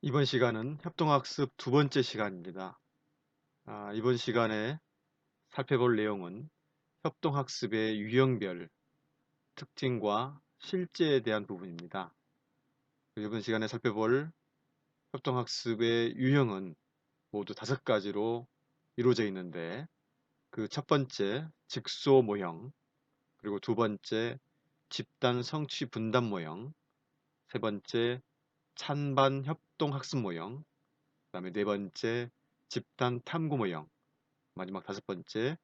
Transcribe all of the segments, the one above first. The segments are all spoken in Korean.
이번 시간은 협동학습 두 번째 시간입니다. 이번 시간에 살펴볼 내용은 협동학습의 유형별, 특징과 실제에 대한 부분입니다. 이번 시간에 살펴볼 협동학습의 유형은 모두 5가지로 이루어져 있는데, 그 첫 번째 직소 모형, 그리고 두 번째 집단 성취 분담 모형, 세 번째 찬반 협동학습 모형, 그 다음에 네 번째 집단 탐구 모형, 마지막 5번째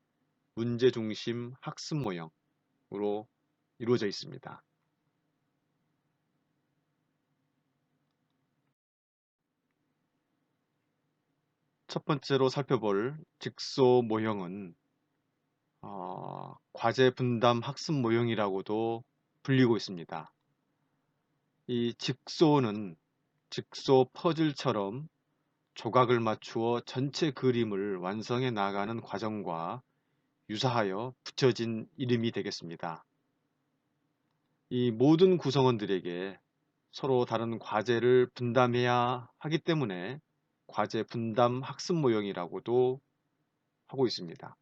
문제중심 학습 모형으로 이루어져 있습니다. 첫 번째로 살펴볼 직소 모형은 과제 분담 학습 모형이라고도 불리고 있습니다. 이 직소는 직소 퍼즐처럼 조각을 맞추어 전체 그림을 완성해 나가는 과정과 유사하여 붙여진 이름이 되겠습니다. 이 모든 구성원들에게 서로 다른 과제를 분담해야 하기 때문에 과제 분담 학습 모형이라고도 하고 있습니다.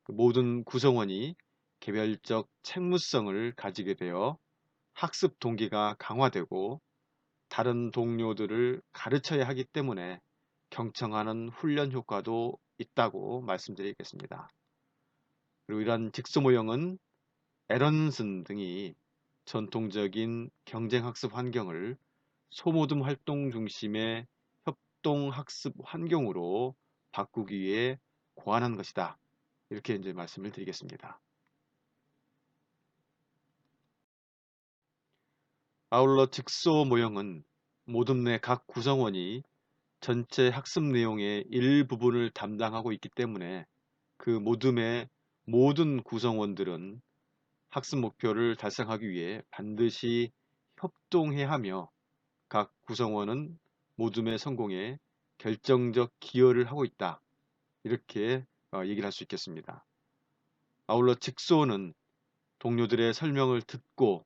그 모든 구성원이 개별적 책무성을 가지게 되어 학습 동기가 강화되고 다른 동료들을 가르쳐야 하기 때문에 경청하는 훈련 효과도 있다고 말씀드리겠습니다. 그리고 이러한 직소 모형은 에런슨 등이 전통적인 경쟁학습 환경을 소모둠 활동 중심의 협동학습 환경으로 바꾸기 위해 고안한 것이다. 이렇게 이제 말씀을 드리겠습니다. 아울러 직소 모형은 모둠 내 각 구성원이 전체 학습 내용의 일부분을 담당하고 있기 때문에 그 모둠의 모든 구성원들은 학습 목표를 달성하기 위해 반드시 협동해야 하며 각 구성원은 모둠의 성공에 결정적 기여를 하고 있다. 이렇게 얘기를 할 수 있겠습니다. 아울러 직소는 동료들의 설명을 듣고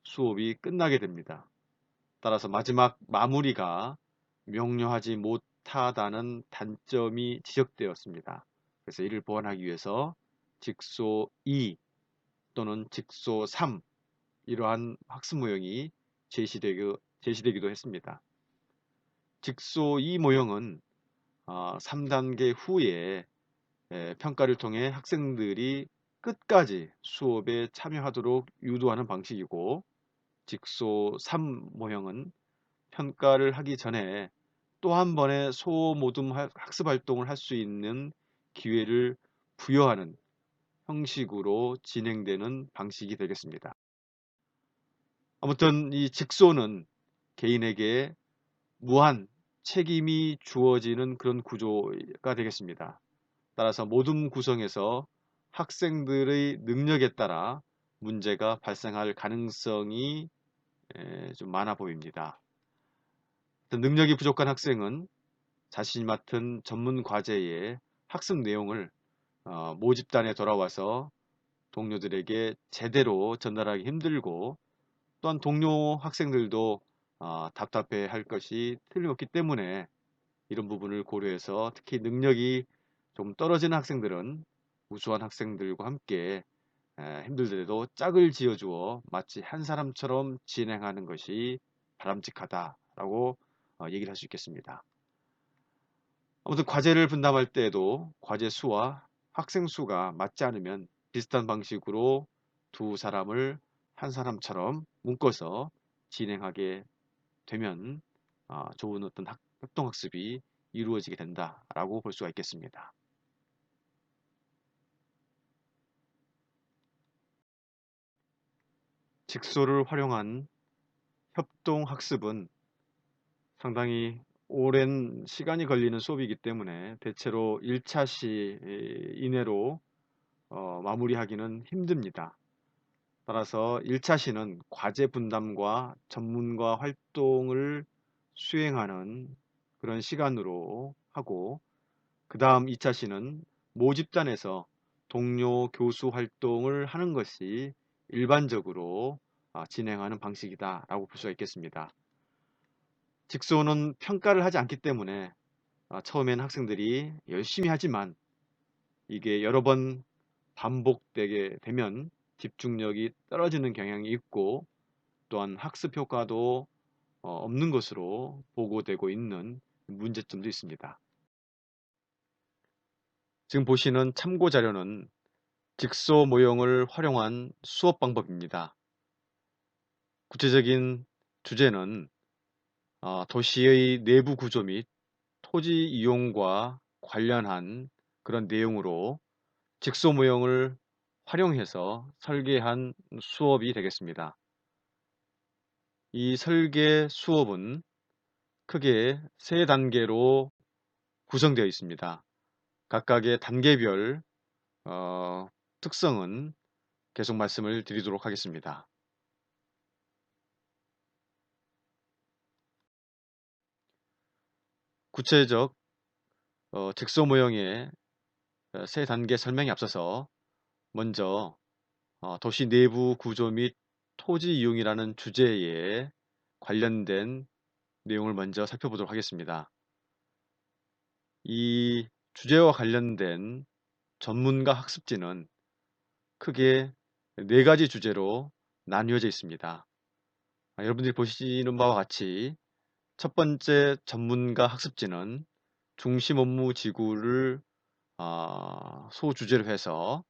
수업이 끝나게 됩니다. 따라서 마지막 마무리가 명료하지 못하다는 단점이 지적되었습니다. 그래서 이를 보완하기 위해서 직소 2 또는 직소 3 이러한 학습 모형이 제시되기도 했습니다. 직소 2 모형은 3단계 후에 평가를 통해 학생들이 끝까지 수업에 참여하도록 유도하는 방식이고, 직소 3 모형은 평가를 하기 전에 또 한 번의 소모둠 학습 활동을 할 수 있는 기회를 부여하는 형식으로 진행되는 방식이 되겠습니다. 아무튼 이 직소는 개인에게 무한 책임이 주어지는 그런 구조가 되겠습니다. 따라서 모둠 구성에서 학생들의 능력에 따라 문제가 발생할 가능성이 좀 많아 보입니다. 능력이 부족한 학생은 자신이 맡은 전문 과제의 학습 내용을 모집단에 돌아와서 동료들에게 제대로 전달하기 힘들고, 또한 동료 학생들도 답답해 할 것이 틀림없기 때문에 이런 부분을 고려해서 특히 능력이 좀 떨어지는 학생들은 우수한 학생들과 함께 힘들더라도 짝을 지어주어 마치 한 사람처럼 진행하는 것이 바람직하다라고 얘기를 할 수 있겠습니다. 아무튼 과제를 분담할 때에도 과제 수와 학생 수가 맞지 않으면 비슷한 방식으로 두 사람을 한 사람처럼 묶어서 진행하게 되면 좋은 어떤 협동학습이 이루어지게 된다라고 볼 수가 있겠습니다. 직소를 활용한 협동학습은 상당히 오랜 시간이 걸리는 수업이기 때문에 대체로 1차 시 이내로 마무리하기는 힘듭니다. 따라서 1차 시는 과제 분담과 전문가 활동을 수행하는 그런 시간으로 하고, 그 다음 2차 시는 모집단에서 동료 교수 활동을 하는 것이 일반적으로 진행하는 방식이다 라고 볼 수가 있겠습니다. 직소는 평가를 하지 않기 때문에 처음에는 학생들이 열심히 하지만 이게 여러 번 반복되게 되면 집중력이 떨어지는 경향이 있고 또한 학습 효과도 없는 것으로 보고되고 있는 문제점도 있습니다. 지금 보시는 참고 자료는 직소 모형을 활용한 수업 방법입니다. 구체적인 주제는 도시의 내부 구조 및 토지 이용과 관련한 그런 내용으로 직소 모형을 활용해서 설계한 수업이 되겠습니다. 이 설계 수업은 크게 세 단계로 구성되어 있습니다. 각각의 단계별 특성은 계속 말씀을 드리도록 하겠습니다. 구체적 직소 모형의 세 단계 설명에 앞서서 먼저 도시 내부 구조 및 토지 이용이라는 주제에 관련된 내용을 먼저 살펴보도록 하겠습니다. 이 주제와 관련된 전문가 학습지는 크게 네 가지 주제로 나뉘어져 있습니다. 여러분들이 보시는 바와 같이 첫 번째 전문가 학습지는 중심 업무 지구를 소주제로 해서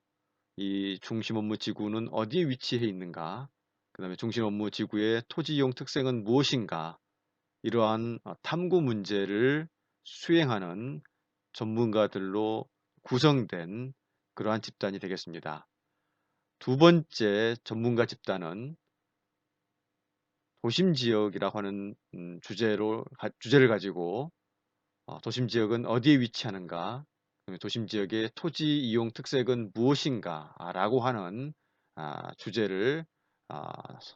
이 중심 업무 지구는 어디에 위치해 있는가, 그 다음에 중심 업무 지구의 토지 이용 특성은 무엇인가, 이러한 탐구 문제를 수행하는 전문가들로 구성된 그러한 집단이 되겠습니다. 두 번째 전문가 집단은 도심지역이라고 하는 주제를 가지고 도심지역은 어디에 위치하는가, 도심지역의 토지 이용 특색은 무엇인가 라고 하는 주제를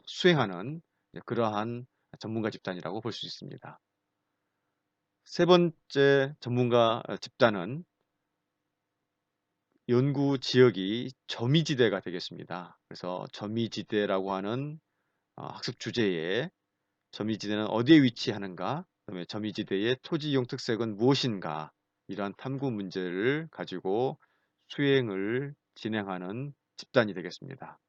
수행하는 그러한 전문가 집단이라고 볼 수 있습니다. 세 번째 전문가 집단은 연구 지역이 점이지대가 되겠습니다. 그래서 점이지대라고 하는 학습 주제에 점이지대는 어디에 위치하는가, 그다음에 점이지대의 토지 이용 특색은 무엇인가, 이러한 탐구 문제를 가지고 수행을 진행하는 집단이 되겠습니다.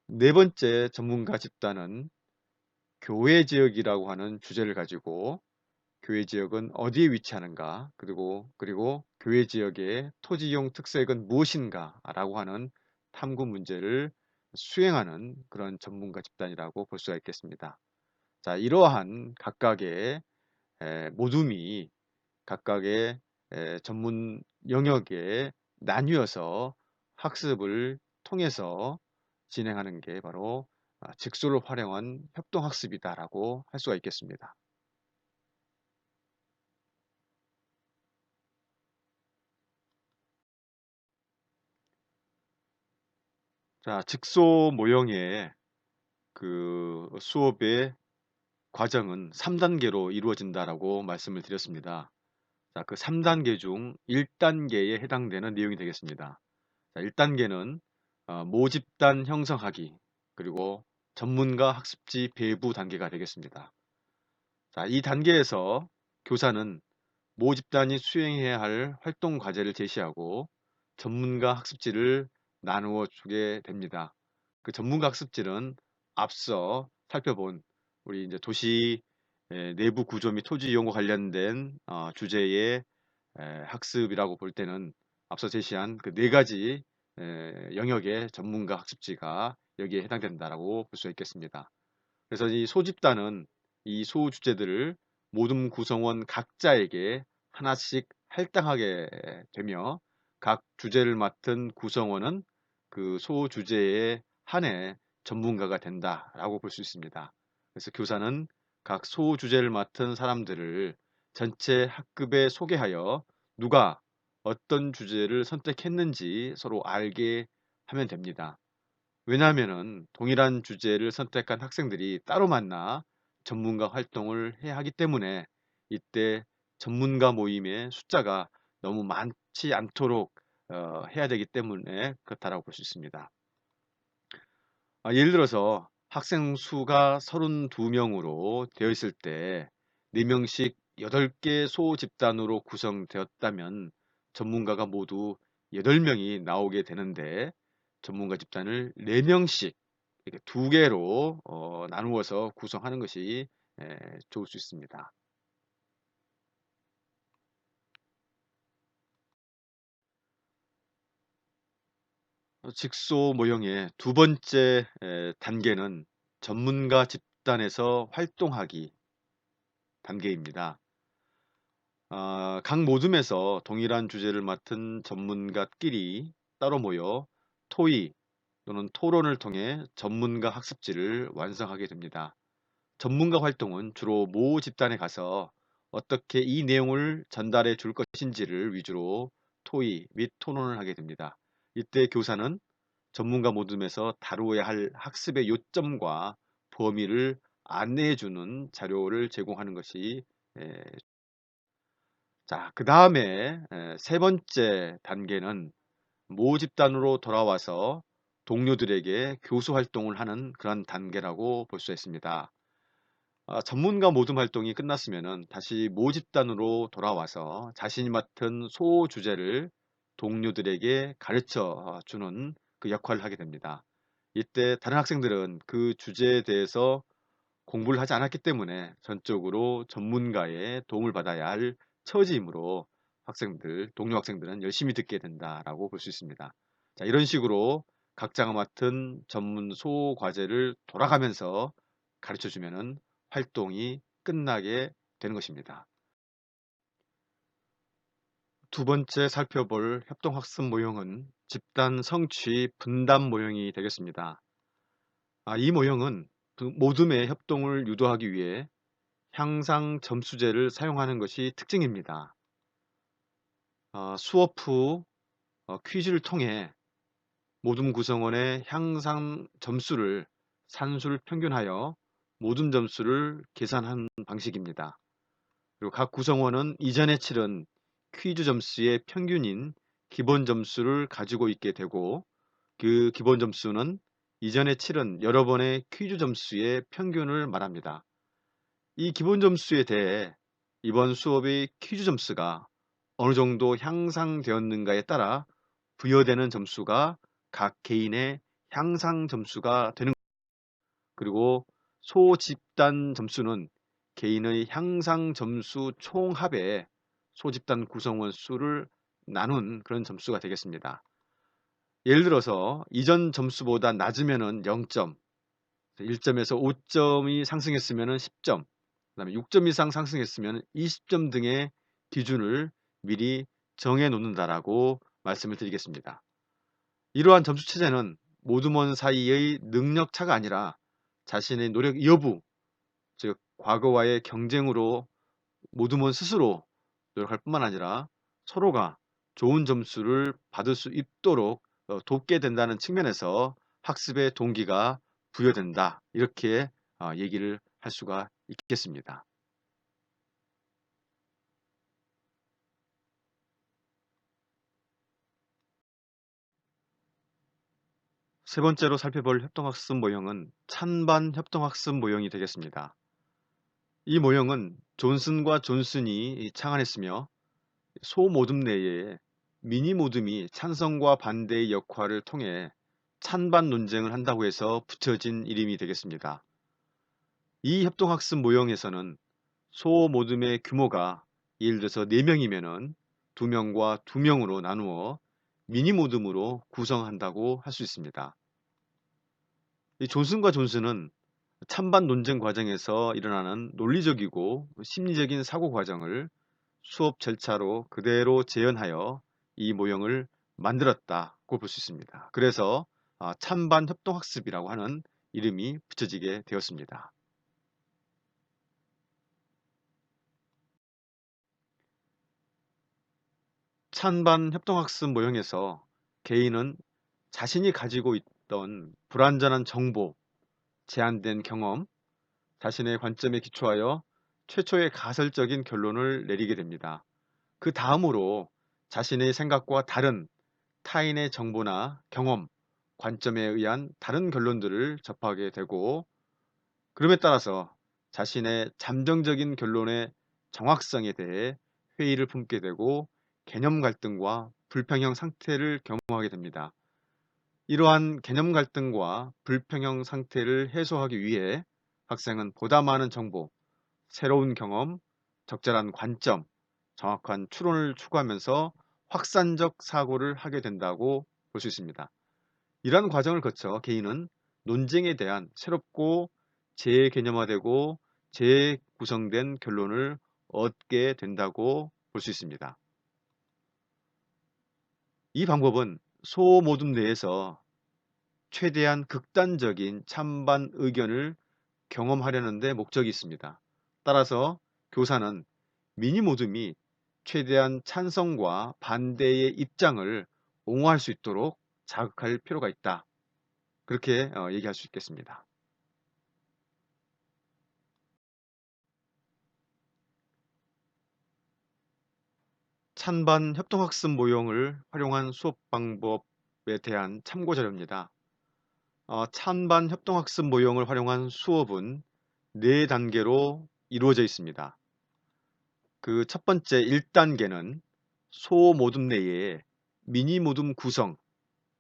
네 번째 전문가 집단은 교외 지역이라고 하는 주제를 가지고 교외 지역은 어디에 위치하는가, 그리고 교외 지역의 토지 이용 특색은 무엇인가 라고 하는 탐구 문제를 수행하는 그런 전문가 집단이라고 볼 수가 있겠습니다. 자, 이러한 각각의 모둠이 각각의 전문 영역에 나뉘어서 학습을 통해서 진행하는 게 바로 직소를 활용한 협동학습이다라고 할 수가 있겠습니다. 자, 직소 모형의 그 수업의 과정은 3단계로 이루어진다라고 말씀을 드렸습니다. 자, 그 3단계 중 1단계에 해당되는 내용이 되겠습니다. 자, 1단계는 모집단 형성하기, 그리고 전문가 학습지 배부 단계가 되겠습니다. 자, 이 단계에서 교사는 모집단이 수행해야 할 활동 과제를 제시하고 전문가 학습지를 나누어 주게 됩니다. 그 전문가 학습지는 앞서 살펴본 우리 이제 도시 내부 구조 및 토지 이용과 관련된 주제의 학습이라고 볼 때는 앞서 제시한 그 네 가지 영역의 전문가 학습지가 여기에 해당된다라고 볼 수 있겠습니다. 그래서 이 소집단은 이 소주제들을 모든 구성원 각자에게 하나씩 할당하게 되며 각 주제를 맡은 구성원은 그 소주제에 한해 전문가가 된다라고 볼 수 있습니다. 그래서 교사는 각 소주제를 맡은 사람들을 전체 학급에 소개하여 누가 어떤 주제를 선택했는지 서로 알게 하면 됩니다. 왜냐하면은 동일한 주제를 선택한 학생들이 따로 만나 전문가 활동을 해야 하기 때문에 이때 전문가 모임의 숫자가 너무 많지 않도록 해야 되기 때문에 그렇다라고 볼 수 있습니다. 예를 들어서 학생 수가 32명으로 되어 있을 때 4명씩 8개 소집단으로 구성되었다면 전문가가 모두 8명이 나오게 되는데 전문가 집단을 4명씩 이렇게 2개로 나누어서 구성하는 것이 좋을 수 있습니다. 직소 모형의 두 번째 단계는 전문가 집단에서 활동하기 단계입니다. 각 모둠에서 동일한 주제를 맡은 전문가끼리 따로 모여 토의 또는 토론을 통해 전문가 학습지를 완성하게 됩니다. 전문가 활동은 주로 모 집단에 가서 어떻게 이 내용을 전달해 줄 것인지를 위주로 토의 및 토론을 하게 됩니다. 이때 교사는 전문가 모둠에서 다루어야 할 학습의 요점과 범위를 안내해 주는 자료를 제공하는 것이 에, 자, 그 다음에 세 번째 단계는 모 집단으로 돌아와서 동료들에게 교수 활동을 하는 그런 단계라고 볼 수 있습니다. 전문가 모둠 활동이 끝났으면 다시 모 집단으로 돌아와서 자신이 맡은 소주제를 동료들에게 가르쳐 주는 그 역할을 하게 됩니다. 이때 다른 학생들은 그 주제에 대해서 공부를 하지 않았기 때문에 전적으로 전문가의 도움을 받아야 할 처지이므로 동료 학생들은 열심히 듣게 된다라고 볼 수 있습니다. 자, 이런 식으로 각자가 맡은 전문 소과제를 돌아가면서 가르쳐 주면은 활동이 끝나게 되는 것입니다. 두 번째 살펴볼 협동학습 모형은 집단 성취 분담 모형이 되겠습니다. 이 모형은 그 모둠의 협동을 유도하기 위해 향상 점수제를 사용하는 것이 특징입니다. 수업 후 퀴즈를 통해 모둠 구성원의 향상 점수를 산술 평균하여 모둠 점수를 계산한 방식입니다. 그리고 각 구성원은 이전에 치른 퀴즈 점수의 평균인 기본 점수를 가지고 있게 되고 그 기본 점수는 이전에 치른 여러 번의 퀴즈 점수의 평균을 말합니다. 이 기본 점수에 대해 이번 수업의 퀴즈 점수가 어느 정도 향상되었는가에 따라 부여되는 점수가 각 개인의 향상 점수가 되는 그리고 소집단 점수는 개인의 향상 점수 총합에 소집단 구성원 수를 나눈 그런 점수가 되겠습니다. 예를 들어서 이전 점수보다 낮으면 0점, 1점에서 5점이 상승했으면 10점, 그다음에 6점 이상 상승했으면 20점 등의 기준을 미리 정해 놓는다라고 말씀을 드리겠습니다. 이러한 점수 체제는 모둠원 사이의 능력 차가 아니라 자신의 노력 여부, 즉 과거와의 경쟁으로 모둠원 스스로 노력할 뿐만 아니라 서로가 좋은 점수를 받을 수 있도록 돕게 된다는 측면에서 학습의 동기가 부여된다. 이렇게 얘기를 할 수가 있겠습니다. 세 번째로 살펴볼 협동학습 모형은 찬반 협동학습 모형이 되겠습니다. 이 모형은 존슨과 존슨이 창안했으며 소모둠 내에 미니모둠이 찬성과 반대의 역할을 통해 찬반 논쟁을 한다고 해서 붙여진 이름이 되겠습니다. 이 협동학습 모형에서는 소모둠의 규모가 예를 들어서 4명이면은 2명과 2명으로 나누어 미니모둠으로 구성한다고 할 수 있습니다. 이 존슨과 존슨은 찬반 논쟁 과정에서 일어나는 논리적이고 심리적인 사고 과정을 수업 절차로 그대로 재현하여 이 모형을 만들었다고 볼 수 있습니다. 그래서 찬반 협동학습이라고 하는 이름이 붙여지게 되었습니다. 찬반 협동학습 모형에서 개인은 자신이 가지고 있던 불완전한 정보, 제한된 경험, 자신의 관점에 기초하여 최초의 가설적인 결론을 내리게 됩니다. 그 다음으로 자신의 생각과 다른 타인의 정보나 경험, 관점에 의한 다른 결론들을 접하게 되고 그럼에 따라서 자신의 잠정적인 결론의 정확성에 대해 회의를 품게 되고 개념 갈등과 불평형 상태를 경험하게 됩니다. 이러한 개념 갈등과 불평형 상태를 해소하기 위해 학생은 보다 많은 정보, 새로운 경험, 적절한 관점, 정확한 추론을 추구하면서 확산적 사고를 하게 된다고 볼 수 있습니다. 이러한 과정을 거쳐 개인은 논쟁에 대한 새롭고 재개념화되고 재구성된 결론을 얻게 된다고 볼 수 있습니다. 이 방법은 소모둠 내에서 최대한 극단적인 찬반 의견을 경험하려는 데 목적이 있습니다. 따라서 교사는 미니모둠이 최대한 찬성과 반대의 입장을 옹호할 수 있도록 자극할 필요가 있다. 그렇게 얘기할 수 있겠습니다. 찬반 협동학습 모형을 활용한 수업 방법에 대한 참고 자료입니다. 찬반 협동학습 모형을 활용한 수업은 4단계로 이루어져 있습니다. 그 첫 번째 1단계는 소모둠 내에 미니모둠 구성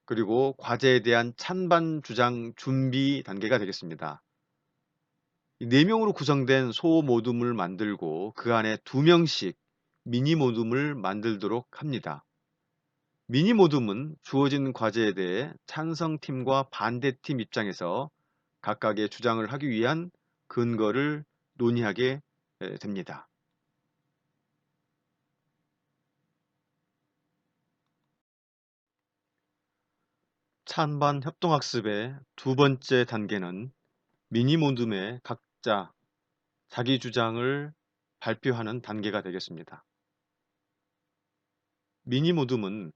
그리고 과제에 대한 찬반 주장 준비 단계가 되겠습니다. 4명으로 구성된 소모둠을 만들고 그 안에 2명씩 미니모둠을 만들도록 합니다. 미니모둠은 주어진 과제에 대해 찬성팀과 반대팀 입장에서 각각의 주장을 하기 위한 근거를 논의하게 됩니다. 찬반 협동학습의 두 번째 단계는 미니모둠의 각자 자기 주장을 발표하는 단계가 되겠습니다. 미니모둠은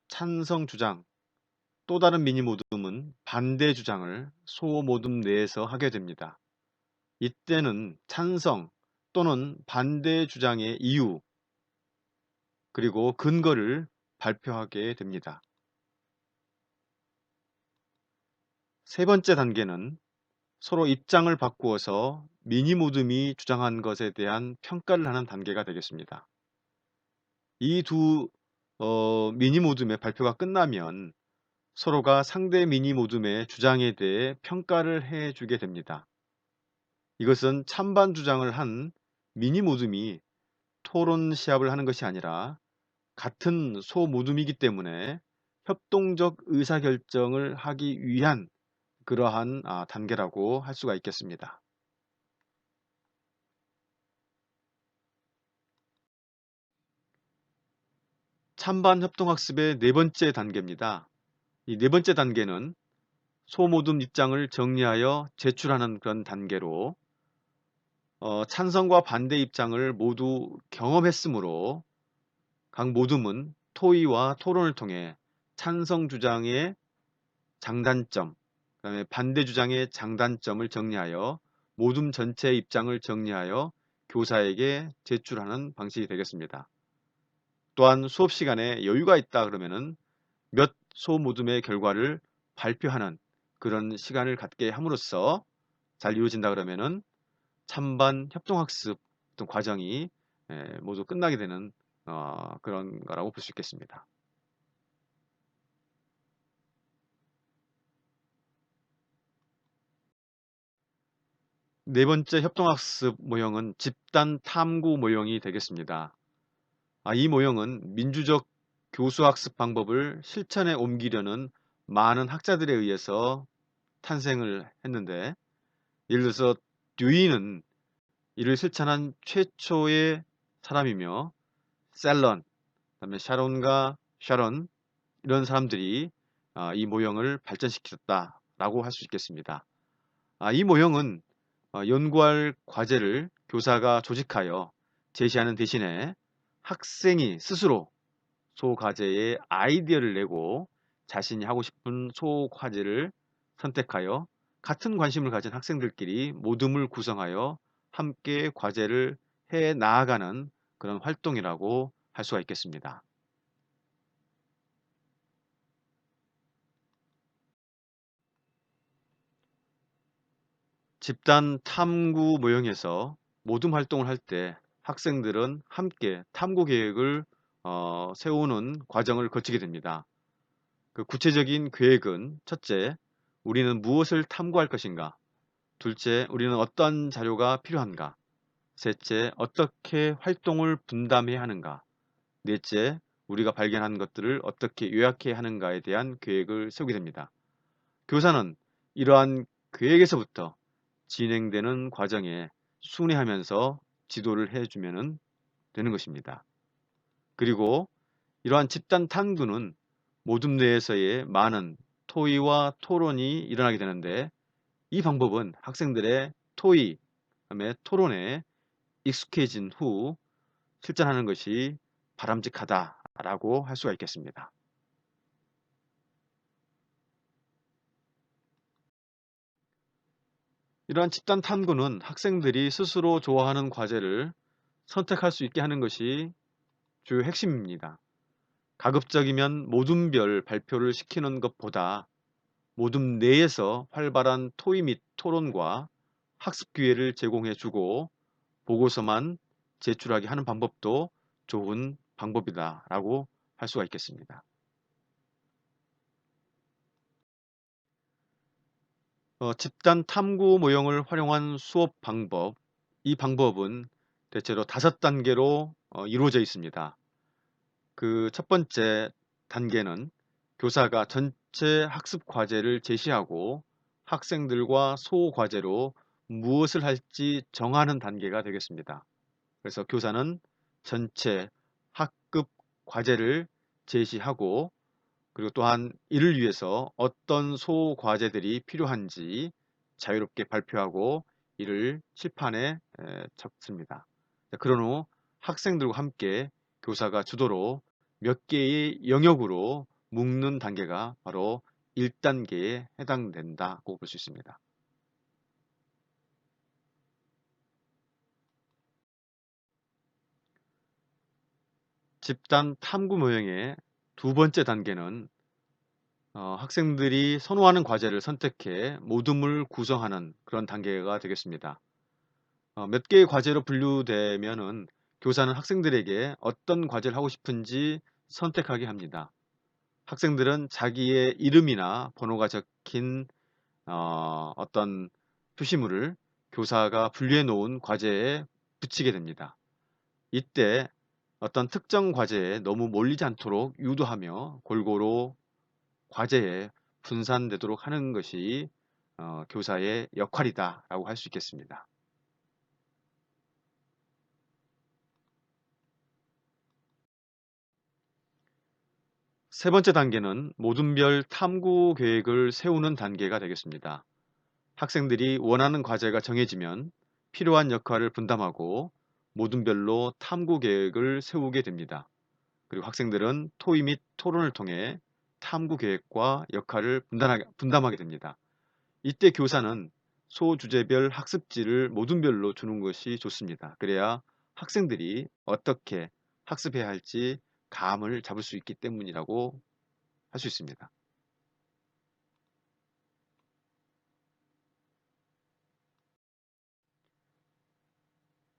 찬성 주장, 또 다른 미니모둠은 반대 주장을 소모둠 내에서 하게 됩니다. 이때는 찬성 또는 반대 주장의 이유 그리고 근거를 발표하게 됩니다. 세 번째 단계는 서로 입장을 바꾸어서 미니모둠이 주장한 것에 대한 평가를 하는 단계가 되겠습니다. 이 두 미니모둠의 발표가 끝나면 서로가 상대 미니모둠의 주장에 대해 평가를 해주게 됩니다. 이것은 찬반 주장을 한 미니모둠이 토론 시합을 하는 것이 아니라 같은 소모둠이기 때문에 협동적 의사결정을 하기 위한 그러한 단계라고 할 수가 있겠습니다. 찬반 협동학습의 네 번째 단계입니다. 이 네 번째 단계는 소모둠 입장을 정리하여 제출하는 그런 단계로 찬성과 반대 입장을 모두 경험했으므로 각 모둠은 토의와 토론을 통해 찬성 주장의 장단점, 그다음에 반대 주장의 장단점을 정리하여 모둠 전체의 입장을 정리하여 교사에게 제출하는 방식이 되겠습니다. 또한 수업 시간에 여유가 있다 그러면은 몇 소모둠의 결과를 발표하는 그런 시간을 갖게 함으로써 잘 이루어진다 그러면은 찬반 협동학습 어떤 과정이 모두 끝나게 되는 그런 거라고 볼 수 있겠습니다. 네 번째 협동학습 모형은 집단 탐구 모형이 되겠습니다. 이 모형은 민주적 교수학습 방법을 실천에 옮기려는 많은 학자들에 의해서 탄생을 했는데 예를 들어서 듀이는 이를 실천한 최초의 사람이며 셀런, 그다음에 샤론과 샤론 이런 사람들이 이 모형을 발전시켰다라고 할 수 있겠습니다. 이 모형은 연구할 과제를 교사가 조직하여 제시하는 대신에 학생이 스스로 소과제에 아이디어를 내고 자신이 하고 싶은 소과제를 선택하여 같은 관심을 가진 학생들끼리 모둠을 구성하여 함께 과제를 해 나아가는 그런 활동이라고 할 수가 있겠습니다. 집단 탐구 모형에서 모둠 활동을 할 때 학생들은 함께 탐구 계획을 세우는 과정을 거치게 됩니다. 그 구체적인 계획은 첫째, 우리는 무엇을 탐구할 것인가? 둘째, 우리는 어떤 자료가 필요한가? 셋째, 어떻게 활동을 분담해야 하는가? 넷째, 우리가 발견한 것들을 어떻게 요약해야 하는가에 대한 계획을 세우게 됩니다. 교사는 이러한 계획에서부터 진행되는 과정에 순회하면서 지도를 해주면 되는 것입니다. 그리고 이러한 집단 탐구는 모둠 내에서의 많은 토의와 토론이 일어나게 되는데, 이 방법은 학생들의 토의, 그다음에 토론에 익숙해진 후 실천하는 것이 바람직하다라고 할 수가 있겠습니다. 이러한 집단 탐구는 학생들이 스스로 좋아하는 과제를 선택할 수 있게 하는 것이 주요 핵심입니다. 가급적이면 모둠별 발표를 시키는 것보다 모둠 내에서 활발한 토의 및 토론과 학습 기회를 제공해 주고 보고서만 제출하게 하는 방법도 좋은 방법이다라고 할 수가 있겠습니다. 집단 탐구 모형을 활용한 수업 방법, 이 방법은 대체로 5단계로 이루어져 있습니다. 그 첫 번째 단계는 교사가 전체 학습 과제를 제시하고 학생들과 소과제로 무엇을 할지 정하는 단계가 되겠습니다. 그래서 교사는 전체 학급 과제를 제시하고, 그리고 또한 이를 위해서 어떤 소과제들이 필요한지 자유롭게 발표하고 이를 칠판에 적습니다. 그런 후 학생들과 함께 교사가 주도로 몇 개의 영역으로 묶는 단계가 바로 1단계에 해당된다고 볼 수 있습니다. 집단 탐구 모형의 두 번째 단계는 학생들이 선호하는 과제를 선택해 모둠을 구성하는 그런 단계가 되겠습니다. 몇 개의 과제로 분류되면은 교사는 학생들에게 어떤 과제를 하고 싶은지 선택하게 합니다. 학생들은 자기의 이름이나 번호가 적힌 어떤 표시물을 교사가 분류해 놓은 과제에 붙이게 됩니다. 이때 어떤 특정 과제에 너무 몰리지 않도록 유도하며 골고루 과제에 분산되도록 하는 것이 교사의 역할이다라고 할 수 있겠습니다. 세 번째 단계는 모둠별 탐구 계획을 세우는 단계가 되겠습니다. 학생들이 원하는 과제가 정해지면 필요한 역할을 분담하고 모둠별로 탐구 계획을 세우게 됩니다. 그리고 학생들은 토의 및 토론을 통해 탐구 계획과 역할을 분담하게 됩니다. 이때 교사는 소주제별 학습지를 모둠별로 주는 것이 좋습니다. 그래야 학생들이 어떻게 학습해야 할지 감을 잡을 수 있기 때문이라고 할 수 있습니다.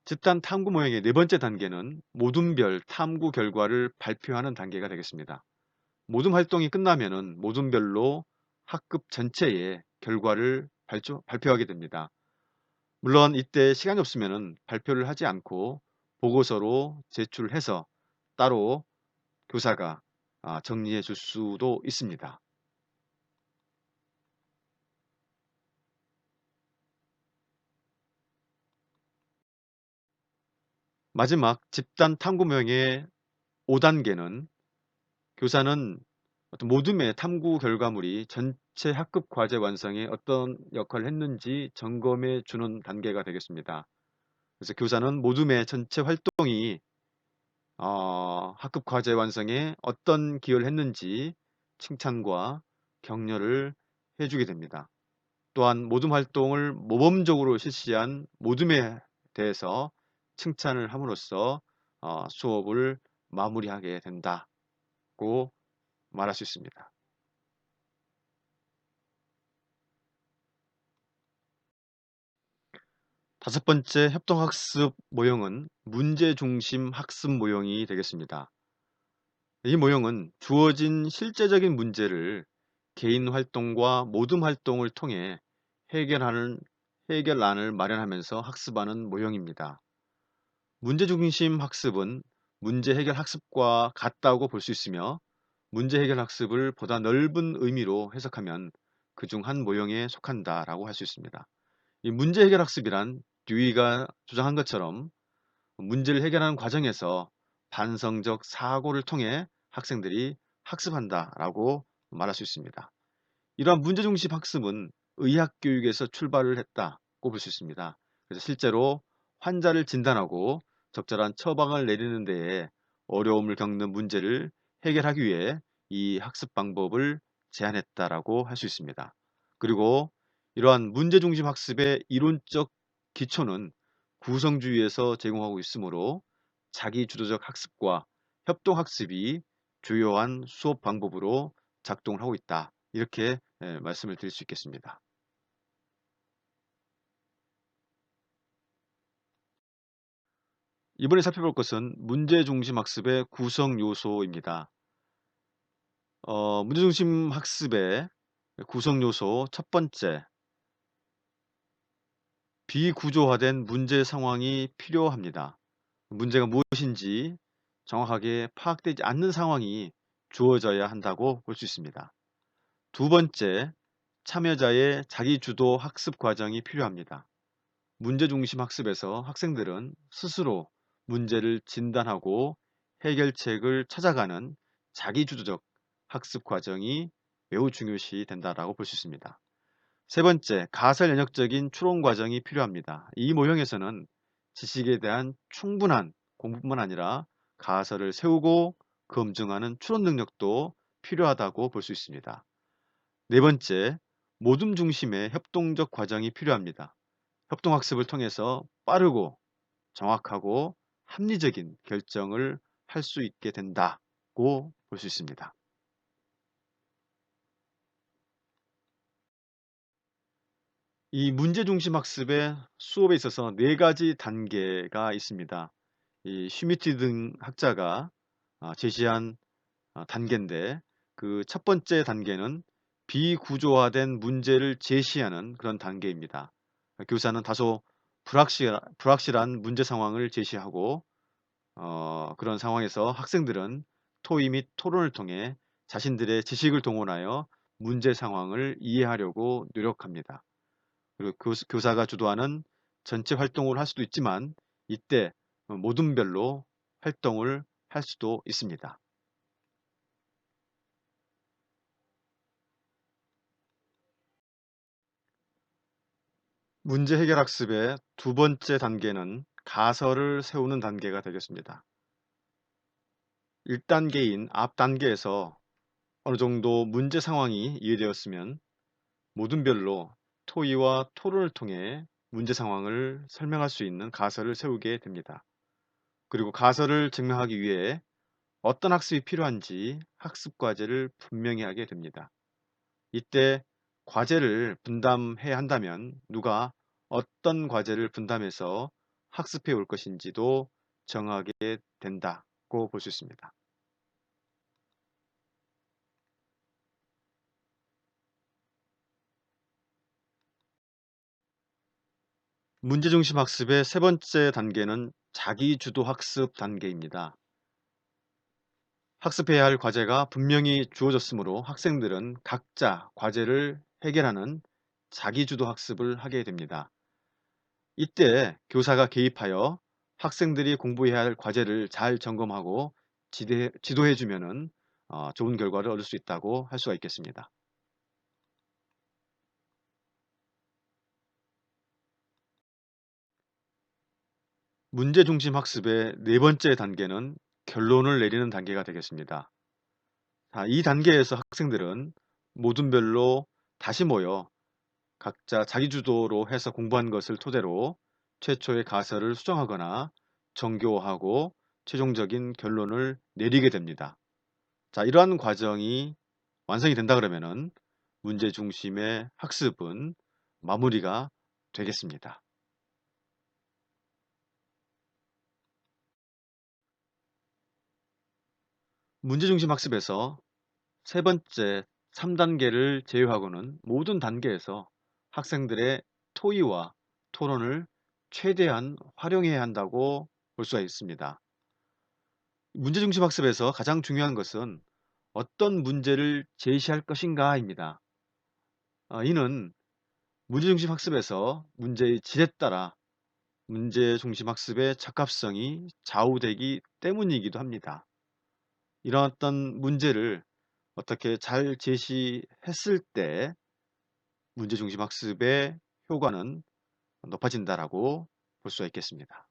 집단 탐구 모형의 네 번째 단계는 모둠별 탐구 결과를 발표하는 단계가 되겠습니다. 모둠 활동이 끝나면은 모둠별로 학급 전체의 결과를 발표하게 됩니다. 물론 이때 시간이 없으면은 발표를 하지 않고 보고서로 제출해서 따로 교사가 정리해 줄 수도 있습니다. 마지막 집단 탐구 모형의 5단계는 교사는 어떤 모둠의 탐구 결과물이 전체 학급 과제 완성에 어떤 역할을 했는지 점검해 주는 단계가 되겠습니다. 그래서 교사는 모둠의 전체 활동이 학급 과제 완성에 어떤 기여를 했는지 칭찬과 격려를 해주게 됩니다. 또한 모둠 활동을 모범적으로 실시한 모둠에 대해서 칭찬을 함으로써 수업을 마무리하게 된다고 말할 수 있습니다. 다섯 번째 협동학습 모형은 문제중심 학습 모형이 되겠습니다. 이 모형은 주어진 실제적인 문제를 개인 활동과 모둠 활동을 통해 해결하는 해결안을 마련하면서 학습하는 모형입니다. 문제중심 학습은 문제 해결 학습과 같다고 볼 수 있으며 문제 해결 학습을 보다 넓은 의미로 해석하면 그중 한 모형에 속한다라고 할 수 있습니다. 이 문제 해결 학습이란 듀이가 주장한 것처럼 문제를 해결하는 과정에서 반성적 사고를 통해 학생들이 학습한다라고 말할 수 있습니다. 이러한 문제중심 학습은 의학교육에서 출발을 했다고 볼 수 있습니다. 그래서 실제로 환자를 진단하고 적절한 처방을 내리는 데에 어려움을 겪는 문제를 해결하기 위해 이 학습 방법을 제안했다라고 할 수 있습니다. 그리고 이러한 문제중심 학습의 이론적 기초는 구성주의에서 제공하고 있으므로 자기주도적 학습과 협동학습이 주요한 수업 방법으로 작동을 하고 있다. 이렇게 말씀을 드릴 수 있겠습니다. 이번에 살펴볼 것은 문제중심 학습의 구성 요소입니다. 문제중심 학습의 구성 요소 첫 번째, 비구조화된 문제 상황이 필요합니다. 문제가 무엇인지 정확하게 파악되지 않는 상황이 주어져야 한다고 볼 수 있습니다. 두 번째, 참여자의 자기주도 학습 과정이 필요합니다. 문제중심 학습에서 학생들은 스스로 문제를 진단하고 해결책을 찾아가는 자기주도적 학습 과정이 매우 중요시 된다라고 볼 수 있습니다. 세 번째, 가설 연역적인 추론 과정이 필요합니다. 이 모형에서는 지식에 대한 충분한 공부뿐만 아니라 가설을 세우고 검증하는 추론 능력도 필요하다고 볼 수 있습니다. 네 번째, 모둠 중심의 협동적 과정이 필요합니다. 협동학습을 통해서 빠르고 정확하고 합리적인 결정을 할 수 있게 된다고 볼 수 있습니다. 이 문제중심 학습의 수업에 있어서 네 가지 단계가 있습니다. 이 슈미트 등 학자가 제시한 단계인데 그 첫 번째 단계는 비구조화된 문제를 제시하는 그런 단계입니다. 교사는 다소 불확실한 문제 상황을 제시하고 그런 상황에서 학생들은 토의 및 토론을 통해 자신들의 지식을 동원하여 문제 상황을 이해하려고 노력합니다. 그리고 교사가 주도하는 전체 활동을 할 수도 있지만 이때 모둠별로 활동을 할 수도 있습니다. 문제 해결 학습의 두 번째 단계는 가설을 세우는 단계가 되겠습니다. 1단계인 앞 단계에서 어느 정도 문제 상황이 이해되었으면 모둠별로 토의와 토론을 통해 문제 상황을 설명할 수 있는 가설을 세우게 됩니다. 그리고 가설을 증명하기 위해 어떤 학습이 필요한지 학습 과제를 분명히 하게 됩니다. 이때 과제를 분담해야 한다면 누가 어떤 과제를 분담해서 학습해 올 것인지도 정하게 된다고 볼 수 있습니다. 문제중심 학습의 세 번째 단계는 자기주도 학습 단계입니다. 학습해야 할 과제가 분명히 주어졌으므로 학생들은 각자 과제를 해결하는 자기주도 학습을 하게 됩니다. 이때 교사가 개입하여 학생들이 공부해야 할 과제를 잘 점검하고 지도해 주면은 좋은 결과를 얻을 수 있다고 할 수가 있겠습니다. 문제중심 학습의 네 번째 단계는 결론을 내리는 단계가 되겠습니다. 이 단계에서 학생들은 모둠별로 다시 모여 각자 자기주도로 해서 공부한 것을 토대로 최초의 가설을 수정하거나 정교화하고 최종적인 결론을 내리게 됩니다. 자, 이러한 과정이 완성이 된다 그러면은 문제 중심의 학습은 마무리가 되겠습니다. 문제중심 학습에서 세 번째 3단계를 제외하고는 모든 단계에서 학생들의 토의와 토론을 최대한 활용해야 한다고 볼 수가 있습니다. 문제중심 학습에서 가장 중요한 것은 어떤 문제를 제시할 것인가입니다. 이는 문제중심 학습에서 문제의 질에 따라 문제중심 학습의 적합성이 좌우되기 때문이기도 합니다. 이런 어떤 문제를 어떻게 잘 제시했을 때 문제중심 학습의 효과는 높아진다라고 볼 수가 있겠습니다.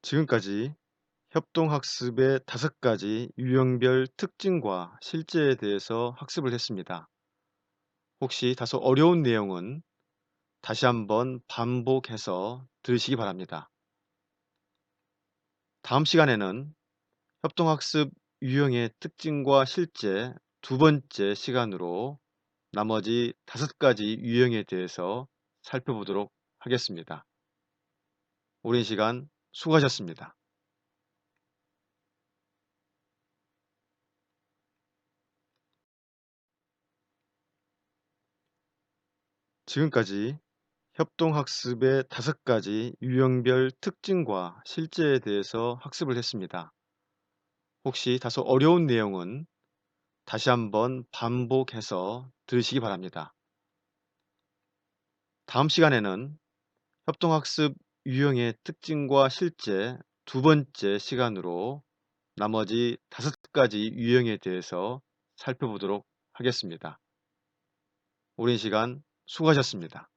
지금까지 협동학습의 5가지 유형별 특징과 실제에 대해서 학습을 했습니다. 혹시 다소 어려운 내용은 다시 한번 반복해서 들으시기 바랍니다. 다음 시간에는 협동학습 유형의 특징과 실제 두 번째 시간으로 나머지 5가지 유형에 대해서 살펴보도록 하겠습니다. 오랜 시간 수고하셨습니다. 지금까지 협동학습의 5가지 유형별 특징과 실제에 대해서 학습을 했습니다. 혹시 다소 어려운 내용은 다시 한번 반복해서 들으시기 바랍니다. 다음 시간에는 협동학습 유형의 특징과 실제 두 번째 시간으로 나머지 5가지 유형에 대해서 살펴보도록 하겠습니다. 오랜 시간 수고하셨습니다.